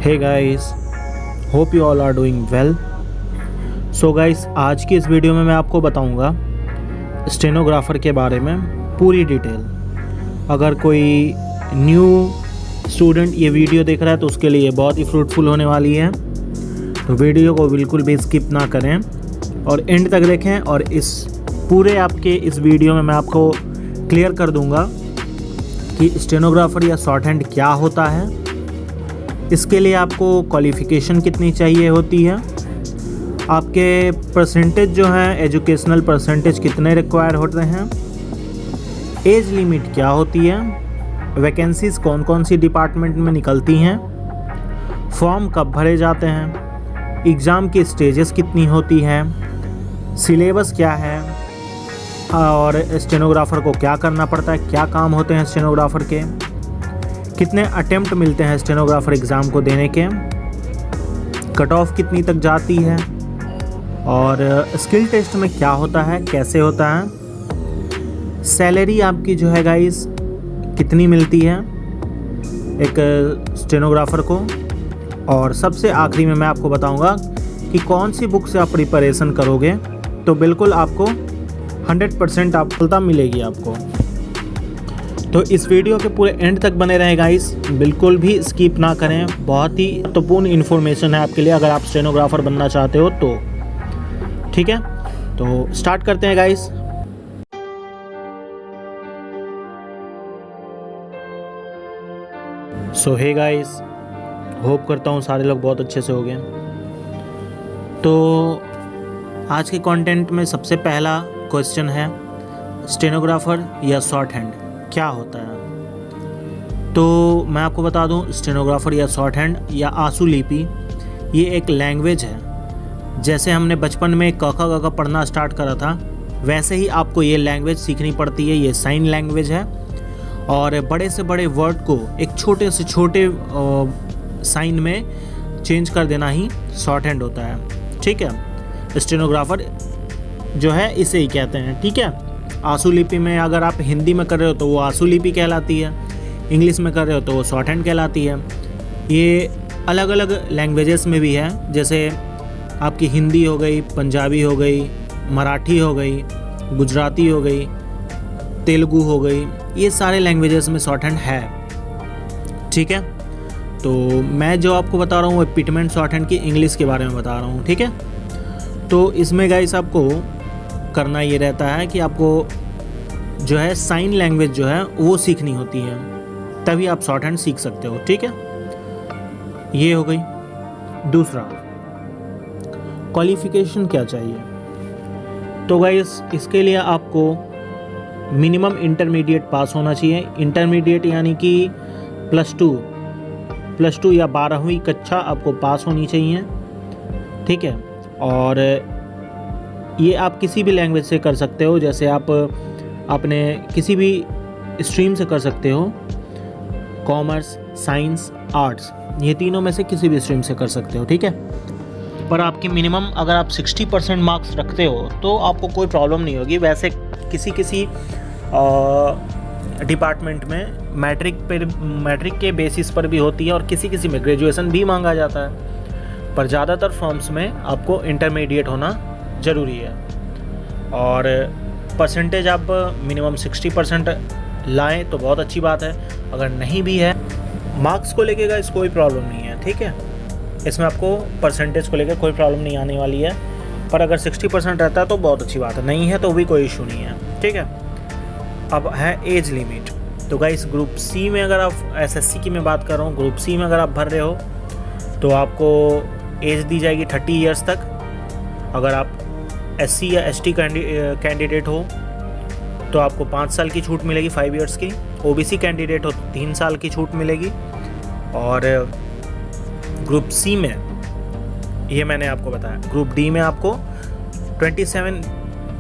Hey guys, hope you all are doing well. So guys, आज की इस video में मैं आपको बताऊंगा स्टेनोग्राफर के बारे में पूरी डिटेल। अगर कोई न्यू स्टूडेंट ये वीडियो देख रहा है तो उसके लिए बहुत ही फ्रूटफुल होने वाली है, तो वीडियो को बिल्कुल भी स्किप ना करें और एंड तक देखें। और इस पूरे आपके इस वीडियो में मैं आपको क्लियर कर दूंगा कि स्टेनोग्राफर या शॉर्ट हैंड क्या होता है, इसके लिए आपको क्वालिफ़िकेशन कितनी चाहिए होती है, आपके परसेंटेज जो हैं एजुकेशनल परसेंटेज कितने रिक्वायर होते हैं, एज लिमिट क्या होती है, वैकेंसीज़ कौन कौन सी डिपार्टमेंट में निकलती हैं, फॉर्म कब भरे जाते हैं, एग्ज़ाम की स्टेजेस कितनी होती हैं, सिलेबस क्या है और स्टेनोग्राफर को क्या करना पड़ता है, क्या काम होते हैं स्टेनोग्राफर के, कितने अटेम्प्ट मिलते हैं स्टेनोग्राफर एग्ज़ाम को देने के, कट ऑफ कितनी तक जाती है और स्किल टेस्ट में क्या होता है, कैसे होता है, सैलरी आपकी जो है गाइस कितनी मिलती है एक स्टेनोग्राफर को, और सबसे आखिरी में मैं आपको बताऊंगा कि कौन सी बुक से आप प्रिपरेशन करोगे तो बिल्कुल आपको 100% सफलता मिलेगी आपको। तो इस वीडियो के पूरे एंड तक बने रहें गाइस, बिल्कुल भी स्किप ना करें। बहुत ही महत्वपूर्ण इन्फॉर्मेशन है आपके लिए अगर आप स्टेनोग्राफर बनना चाहते हो तो। ठीक है, तो स्टार्ट करते हैं गाइस। सो हे गाइस, होप करता हूँ सारे लोग बहुत अच्छे से हो गए। तो आज के कंटेंट में सबसे पहला क्वेश्चन है, स्टेनोग्राफर या शॉर्ट हैंड क्या होता है। तो मैं आपको बता दूं, स्टेनोग्राफर या शॉर्ट हैंड या आशुलिपि ये एक लैंग्वेज है। जैसे हमने बचपन में क ख ग घ पढ़ना स्टार्ट करा था, वैसे ही आपको ये लैंग्वेज सीखनी पड़ती है। ये साइन लैंग्वेज है और बड़े से बड़े वर्ड को एक छोटे से छोटे साइन में चेंज कर देना ही शॉर्ट हैंड होता है। ठीक है, स्टेनोग्राफर जो है इसे ही कहते हैं। ठीक है, आशुलिपि में अगर आप हिंदी में कर रहे हो तो वो आशुलिपि कहलाती है, इंग्लिश में कर रहे हो तो वो शॉर्ट हैंड कहलाती है। ये अलग अलग लैंग्वेजेस में भी है, जैसे आपकी हिंदी हो गई, पंजाबी हो गई, मराठी हो गई, गुजराती हो गई, तेलुगु हो गई, ये सारे लैंग्वेजेस में शॉर्ट हैंड है। ठीक है, तो मैं जो आपको बता रहा हूँ वो पिटमेंट शॉर्ट हैंड की इंग्लिश के बारे में बता रहा हूँ। ठीक है, तो इसमें गाइस आपको करना ये रहता है कि आपको जो है साइन लैंग्वेज जो है वो सीखनी होती है, तभी आप शॉर्ट हैंड सीख सकते हो। ठीक है, ये हो गई। दूसरा, क्वालिफिकेशन क्या चाहिए। तो गाइस इसके लिए आपको मिनिमम इंटरमीडिएट पास होना चाहिए। इंटरमीडिएट यानी कि प्लस टू या 12वीं कक्षा आपको पास होनी चाहिए। ठीक है, और ये आप किसी भी लैंग्वेज से कर सकते हो, जैसे आप अपने किसी भी स्ट्रीम से कर सकते हो, कॉमर्स, साइंस, आर्ट्स, ये तीनों में से किसी भी स्ट्रीम से कर सकते हो। ठीक है, पर आपकी मिनिमम अगर आप 60% मार्क्स रखते हो तो आपको कोई प्रॉब्लम नहीं होगी। वैसे किसी डिपार्टमेंट में मैट्रिक के बेसिस पर भी होती है और किसी में ग्रेजुएशन भी मांगा जाता है, पर ज़्यादातर फॉर्म्स में आपको इंटरमीडिएट होना ज़रूरी है। और परसेंटेज आप मिनिमम 60% लाएं तो बहुत अच्छी बात है। अगर नहीं भी है, मार्क्स को लेके गाइस कोई प्रॉब्लम नहीं है। ठीक है, इसमें आपको परसेंटेज को लेकर कोई प्रॉब्लम नहीं आने वाली है, पर अगर 60% रहता है तो बहुत अच्छी बात है, नहीं है तो भी कोई इशू नहीं है। ठीक है, अब है एज लिमिट। तो गाइस ग्रुप सी में, अगर आप एसएससी की मैं बात कर रहा हूँ, ग्रुप सी में अगर आप भर रहे हो तो आपको एज दी जाएगी 30 ईयर्स तक। अगर आप एससी या एसटी कैंडिडेट हो तो आपको 5 साल की छूट मिलेगी, 5 ईयर्स की। ओबीसी कैंडिडेट हो तो 3 साल की छूट मिलेगी। और ग्रुप सी में, ये मैंने आपको बताया, ग्रुप डी में आपको 27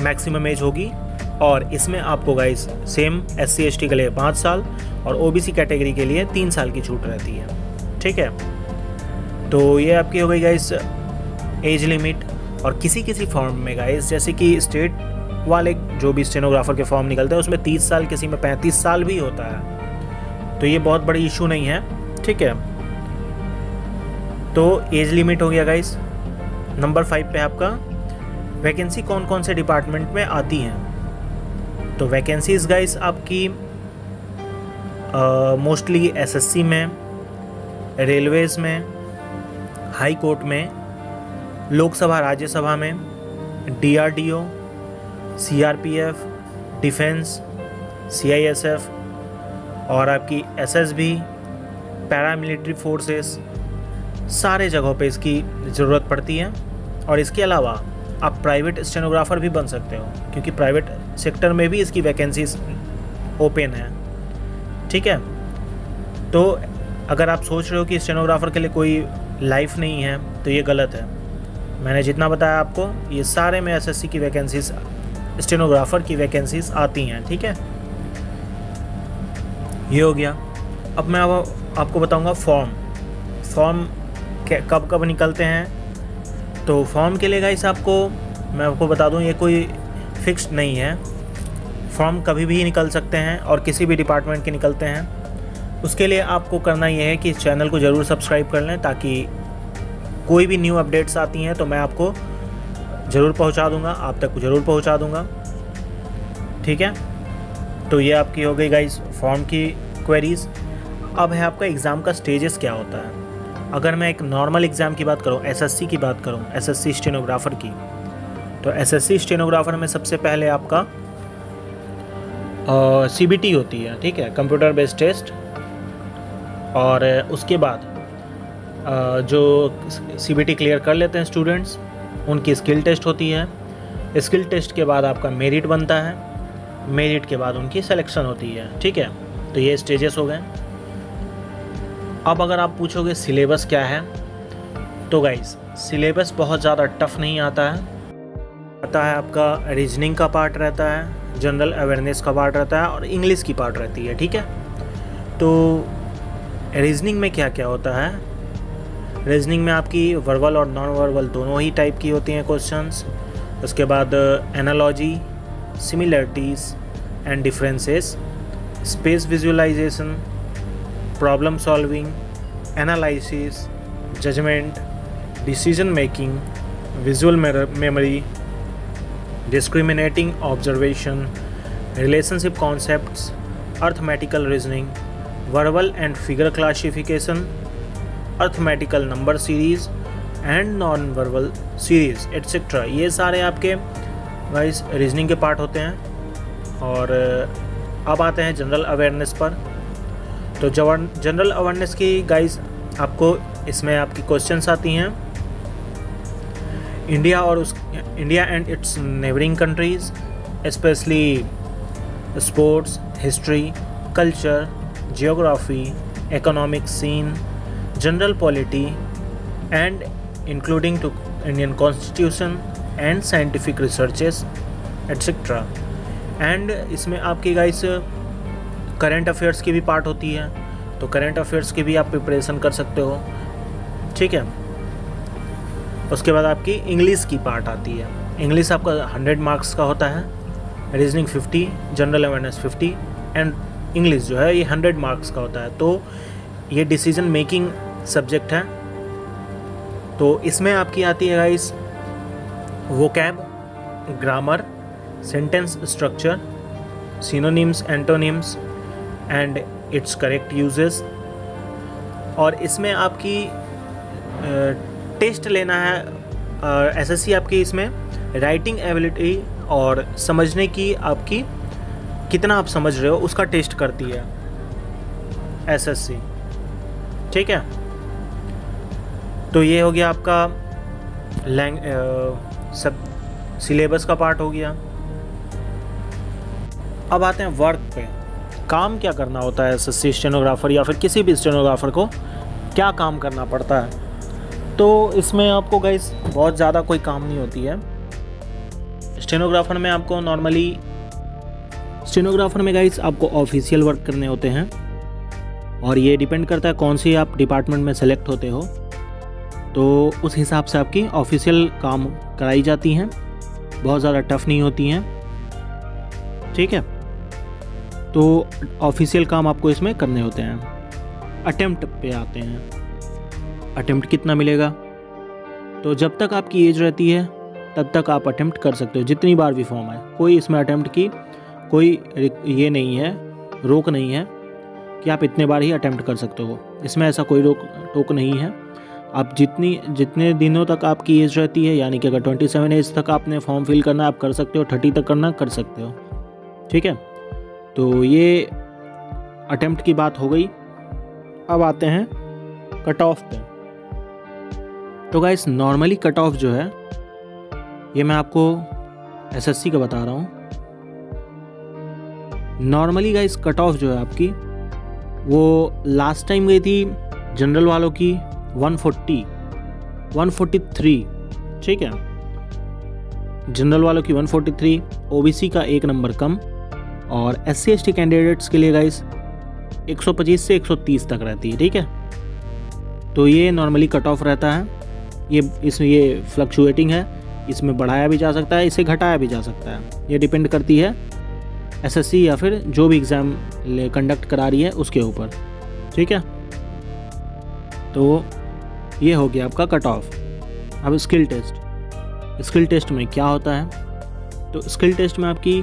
मैक्सिमम एज होगी और इसमें आपको गाइस सेम एससी एसटी के लिए 5 साल और ओबीसी कैटेगरी के लिए 3 साल की छूट रहती है। ठीक है, तो ये आपकी हो गई गाइस एज लिमिट। और किसी फॉर्म में गाइस, जैसे कि स्टेट वाले जो भी स्टेनोग्राफर के फॉर्म निकलते हैं उसमें 30 साल, किसी में 35 साल भी होता है, तो ये बहुत बड़ी इशू नहीं है। ठीक है, तो एज लिमिट हो गया गाइस। नंबर 5 पे आपका वैकेंसी कौन कौन से डिपार्टमेंट में आती हैं। तो वैकेंसीज गाइस आपकी मोस्टली एसएससी में, रेलवेज में, हाई कोर्ट में, लोकसभा राज्यसभा में, डीआरडीओ, सीआरपीएफ, डिफेंस, सीआईएसएफ और आपकी एसएसबी, पैरामिलिट्री फोर्सेस, सारे जगहों पे इसकी ज़रूरत पड़ती है। और इसके अलावा आप प्राइवेट स्टेनोग्राफर भी बन सकते हो, क्योंकि प्राइवेट सेक्टर में भी इसकी वैकेंसीज ओपन है। ठीक है, तो अगर आप सोच रहे हो कि स्टेनोग्राफर के लिए कोई लाइफ नहीं है तो ये गलत है। मैंने जितना बताया आपको, ये सारे में एसएससी की वैकेंसीज, स्टेनोग्राफर की वैकेंसीज आती हैं। ठीक है, ये हो गया। अब मैं आपको बताऊंगा फॉर्म कब कब निकलते हैं। तो फॉर्म के लिए गाइस मैं आपको बता दूं, ये कोई फिक्स्ड नहीं है। फॉर्म कभी भी निकल सकते हैं और किसी भी डिपार्टमेंट के निकलते हैं। उसके लिए आपको करना ये है कि इस चैनल को ज़रूर सब्सक्राइब कर लें, ताकि कोई भी न्यू अपडेट्स आती हैं तो मैं आपको ज़रूर पहुंचा दूंगा, आप तक ज़रूर पहुंचा दूंगा। ठीक है, तो ये आपकी हो गई गाइस फॉर्म की क्वेरीज़। अब है आपका एग्ज़ाम का स्टेजेस क्या होता है। अगर मैं एक नॉर्मल एग्ज़ाम की बात करूं, एसएससी की बात करूं, एसएससी स्टेनोग्राफर की, तो एसएससी स्टेनोग्राफर में सबसे पहले आपका सीबीटी होती है। ठीक है, कंप्यूटर बेस्ड टेस्ट। और उसके बाद जो सीबीटी क्लियर कर लेते हैं स्टूडेंट्स, उनकी स्किल टेस्ट होती है। स्किल टेस्ट के बाद आपका मेरिट बनता है, मेरिट के बाद उनकी सिलेक्शन होती है। ठीक है, तो ये स्टेजेस हो गए। अब अगर आप पूछोगे सिलेबस क्या है, तो गाइस सिलेबस बहुत ज़्यादा टफ नहीं आता है। आपका रीजनिंग का पार्ट रहता है, जनरल अवेयरनेस का पार्ट रहता है और इंग्लिश की पार्ट रहती है। ठीक है, तो रीजनिंग में क्या क्या होता है। रीजनिंग में आपकी वर्बल और नॉन वर्बल दोनों ही टाइप की होती हैं क्वेश्चंस। उसके बाद analogy, similarities and differences, space visualisation, problem solving, analysis, judgement, decision making, visual memory, discriminating observation, relationship concepts, arithmetical reasoning, verbal and figure classification, arithmetical number series and non verbal series etcetera. ये सारे आपके guys reasoning के part होते हैं। और अब आते हैं जनरल अवेयरनेस पर। तो जनरल अवेयरनेस की गाइस आपको इसमें आपकी क्वेश्चंस आती हैं। India and its neighbouring countries, specially sports, history, culture, geography, economic scene, general polity and including to Indian constitution and scientific researches etcetera. And इसमें आपकी गाइस करंट अफेयर्स की भी पार्ट होती है, तो करंट अफेयर्स की भी आप प्रिपरेशन कर सकते हो। ठीक है, उसके बाद आपकी इंग्लिश की पार्ट आती है। इंग्लिश आपका 100 मार्क्स का होता है, reasoning 50, general awareness 50 and English जो है ये 100 मार्क्स का होता है। तो ये डिसीजन मेकिंग सब्जेक्ट है। तो इसमें आपकी आती है guys vocab, grammar, sentence structure, synonyms, antonyms and it's correct uses. और इसमें आपकी टेस्ट लेना है। एसएससी आपकी इसमें राइटिंग एबिलिटी और समझने की आपकी कितना आप समझ रहे हो उसका टेस्ट करती है एसएससी। ठीक है, तो ये हो गया आपका सब सिलेबस का पार्ट हो गया। अब आते हैं वर्क पे। काम क्या करना होता है एसएससी स्टेनोग्राफर या फिर किसी भी स्टेनोग्राफर को क्या काम करना पड़ता है। तो इसमें आपको गाइस बहुत ज़्यादा कोई काम नहीं होती है। स्टेनोग्राफर में आपको नॉर्मली गाइस आपको ऑफिशियल वर्क करने होते हैं और ये डिपेंड करता है कौन सी आप डिपार्टमेंट में सेलेक्ट होते हो, तो उस हिसाब से आपकी ऑफिशियल काम कराई जाती हैं। बहुत ज़्यादा टफ नहीं होती हैं। ठीक है, तो ऑफिशियल काम आपको इसमें करने होते हैं। अटेम्प्ट पे आते हैं। अटेम्प्ट कितना मिलेगा। तो जब तक आपकी एज रहती है तब तक आप अटेम्प्ट कर सकते हो, जितनी बार भी फॉर्म आए। कोई इसमें अटेम्प्ट की कोई ये नहीं है, रोक नहीं है कि आप इतने बार ही अटेम्प्ट कर सकते हो। इसमें ऐसा कोई रोक टोक नहीं है। आप जितने दिनों तक आपकी एज रहती है, यानी कि अगर 27 एज तक आपने फॉर्म फिल करना आप कर सकते हो, 30 तक करना कर सकते हो। ठीक है, तो ये अटेम्प्ट की बात हो गई। अब आते हैं कट ऑफ पे। तो गाइस नॉर्मली कट ऑफ जो है ये मैं आपको एसएससी का बता रहा हूँ। नॉर्मली गाइस कट ऑफ जो है आपकी वो लास्ट टाइम गई थी जनरल वालों की 140, 143। ठीक है, जनरल वालों की 143, ओबीसी का 1 नंबर कम, और एससी एसटी कैंडिडेट्स के लिए गाइस 125 से 130 तक रहती है। ठीक है, तो ये नॉर्मली कट ऑफ रहता है। ये फ्लक्चुएटिंग है, इसमें बढ़ाया भी जा सकता है, इसे घटाया भी जा सकता है। ये डिपेंड करती है एसएससी या फिर जो भी एग्ज़ाम कंडक्ट करा रही है उसके ऊपर। ठीक है, तो ये हो गया आपका कट ऑफ। अब स्किल टेस्ट। स्किल टेस्ट में क्या होता है, तो स्किल टेस्ट में आपकी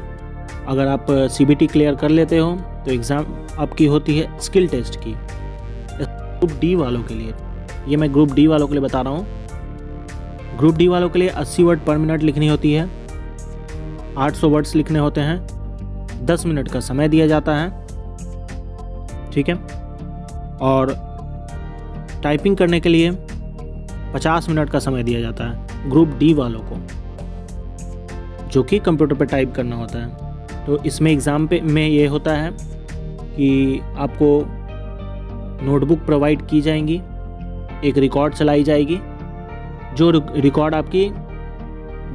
अगर आप सीबीटी क्लियर कर लेते हो तो एग्ज़ाम आपकी होती है स्किल टेस्ट की। ग्रुप डी वालों के लिए, ये मैं ग्रुप डी वालों के लिए बता रहा हूँ। ग्रुप डी वालों के लिए 80 वर्ड पर मिनट लिखनी होती है, 800 वर्ड्स लिखने होते हैं, 10 मिनट का समय दिया जाता है। ठीक है, और टाइपिंग करने के लिए 50 मिनट का समय दिया जाता है ग्रुप डी वालों को, जो कि कंप्यूटर पर टाइप करना होता है। तो इसमें एग्ज़ाम में ये होता है कि आपको नोटबुक प्रोवाइड की जाएंगी, एक रिकॉर्ड चलाई जाएगी, जो रिकॉर्ड आपकी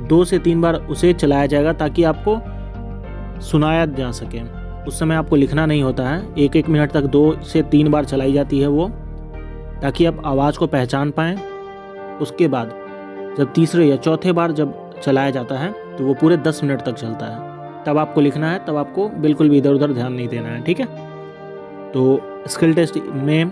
2 से 3 बार उसे चलाया जाएगा ताकि आपको सुनाया जा सके। उस समय आपको लिखना नहीं होता है, 1-1 मिनट तक 2 से 3 बार चलाई जाती है वो, ताकि आप आवाज़ को पहचान पाएँ। उसके बाद जब तीसरे या चौथे बार जब चलाया जाता है तो वो पूरे 10 मिनट तक चलता है, तब आपको लिखना है, तब आपको बिल्कुल भी इधर उधर ध्यान नहीं देना है। ठीक है, तो स्किल टेस्ट में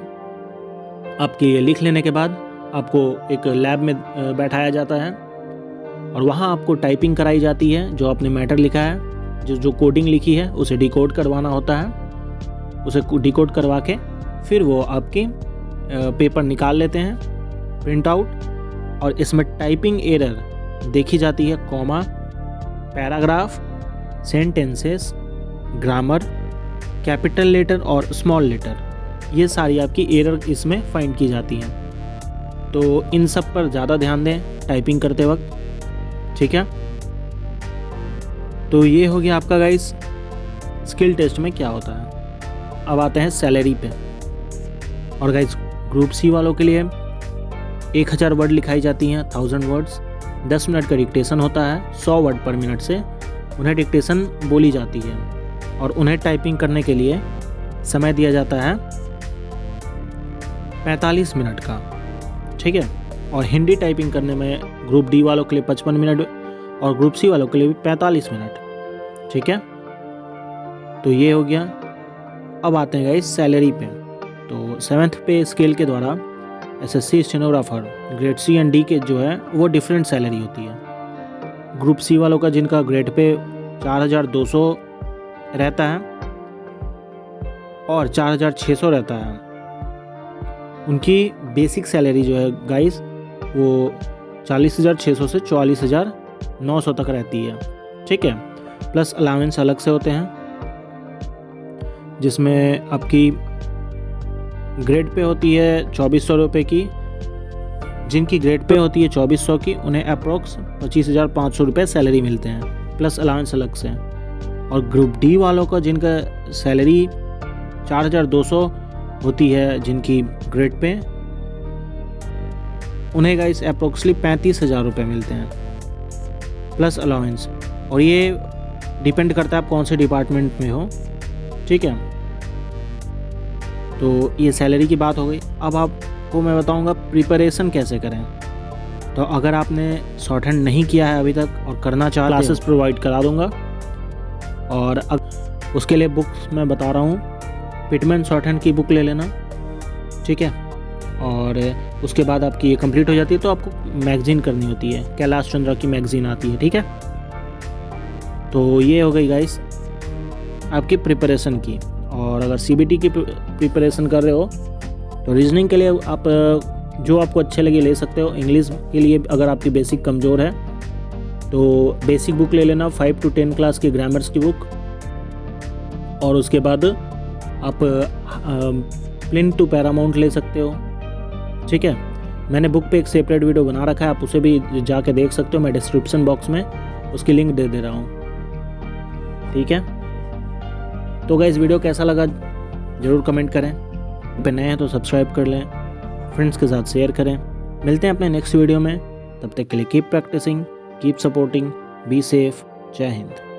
आपके ये लिख लेने के बाद आपको एक लैब में बैठाया जाता है और वहाँ आपको टाइपिंग कराई जाती है। जो आपने मैटर लिखा है, जो कोडिंग लिखी है, उसे डिकोड करवाना होता है। उसे डिकोड करवा के फिर वो आपके पेपर निकाल लेते हैं प्रिंट आउट, और इसमें टाइपिंग एरर देखी जाती है, comma, paragraph, sentences, grammar, capital letter और स्मॉल लेटर, ये सारी आपकी एरर इसमें फाइंड की जाती हैं। तो इन सब पर ज़्यादा ध्यान दें टाइपिंग करते वक्त। ठीक है, तो ये हो गया आपका गाइस स्किल टेस्ट में क्या होता है। अब आते हैं सैलरी पे। और गाइस ग्रुप सी वालों के लिए 1000 वर्ड लिखाई जाती हैं, 1000 वर्ड्स, 10 मिनट का डिक्टेशन होता है, 100 वर्ड पर मिनट से उन्हें डिक्टेशन बोली जाती है, और उन्हें टाइपिंग करने के लिए समय दिया जाता है 45 मिनट का। ठीक है, और हिंदी टाइपिंग करने में ग्रुप डी वालों के लिए 55 मिनट और ग्रुप सी वालों के लिए 45 मिनट। ठीक है, तो ये हो गया। अब आते हैं गाइस सैलरी पे। तो 7th पे स्केल के द्वारा SSC stenographer grade C and D के जो है वो डिफरेंट सैलरी होती है। ग्रुप सी वालों का जिनका ग्रेड पे 4200 रहता है और 4600 रहता है, उनकी बेसिक सैलरी जो है गाइस वो 40,600 से 44,900 तक रहती है। ठीक है, प्लस अलाउंस अलग से होते हैं, जिसमें आपकी ग्रेड पे होती है 2400 रुपये की। जिनकी ग्रेड पे होती है 2400 की, उन्हें अप्रोक्स 25,500 रुपये सैलरी मिलते हैं, प्लस अलाउंस अलग से। और ग्रुप डी वालों का जिनका सैलरी 4,200 होती है जिनकी ग्रेड पे, उन्हें गाइस अप्रोक्सली 35,000 रुपये मिलते हैं, प्लस अलाउंस। और ये डिपेंड करता है आप कौन से डिपार्टमेंट में हो। ठीक है, तो ये सैलरी की बात हो गई। अब आपको मैं बताऊंगा प्रिपरेशन कैसे करें। तो अगर आपने शॉर्ट हैंड नहीं किया है अभी तक और करना चाहते हैं, क्लासेस प्रोवाइड करा दूंगा। और उसके लिए बुक्स मैं बता रहा हूँ, पिटमैन शॉर्ट हैंड की बुक ले लेना। ठीक है, और उसके बाद आपकी ये कंप्लीट हो जाती है तो आपको मैगज़ीन करनी होती है, कैलाश चंद्रा की मैगज़ीन आती है, ठीक है। तो ये हो गई गाइस आपकी प्रिपरेशन की। और अगर CBT की प्रिपरेशन कर रहे हो तो रीजनिंग के लिए आप जो आपको अच्छे लगे ले सकते हो। इंग्लिश के लिए अगर आपकी बेसिक कमज़ोर है तो बेसिक बुक ले लेना, 5 to 10 क्लास की ग्रामर्स की बुक। और उसके बाद आप प्लिंथ टू पैरामाउंट ले सकते हो, ठीक है। मैंने बुक पे एक सेपरेट वीडियो बना रखा है, आप उसे भी जाके देख सकते हो, मैं डिस्क्रिप्शन बॉक्स में उसकी लिंक दे रहा हूँ, ठीक है। तो गाइस वीडियो कैसा लगा ज़रूर कमेंट करें, पे नए हैं तो सब्सक्राइब कर लें, फ्रेंड्स के साथ शेयर करें। मिलते हैं अपने नेक्स्ट वीडियो में, तब तक के लिए keep practicing, keep supporting, be safe, जय हिंद।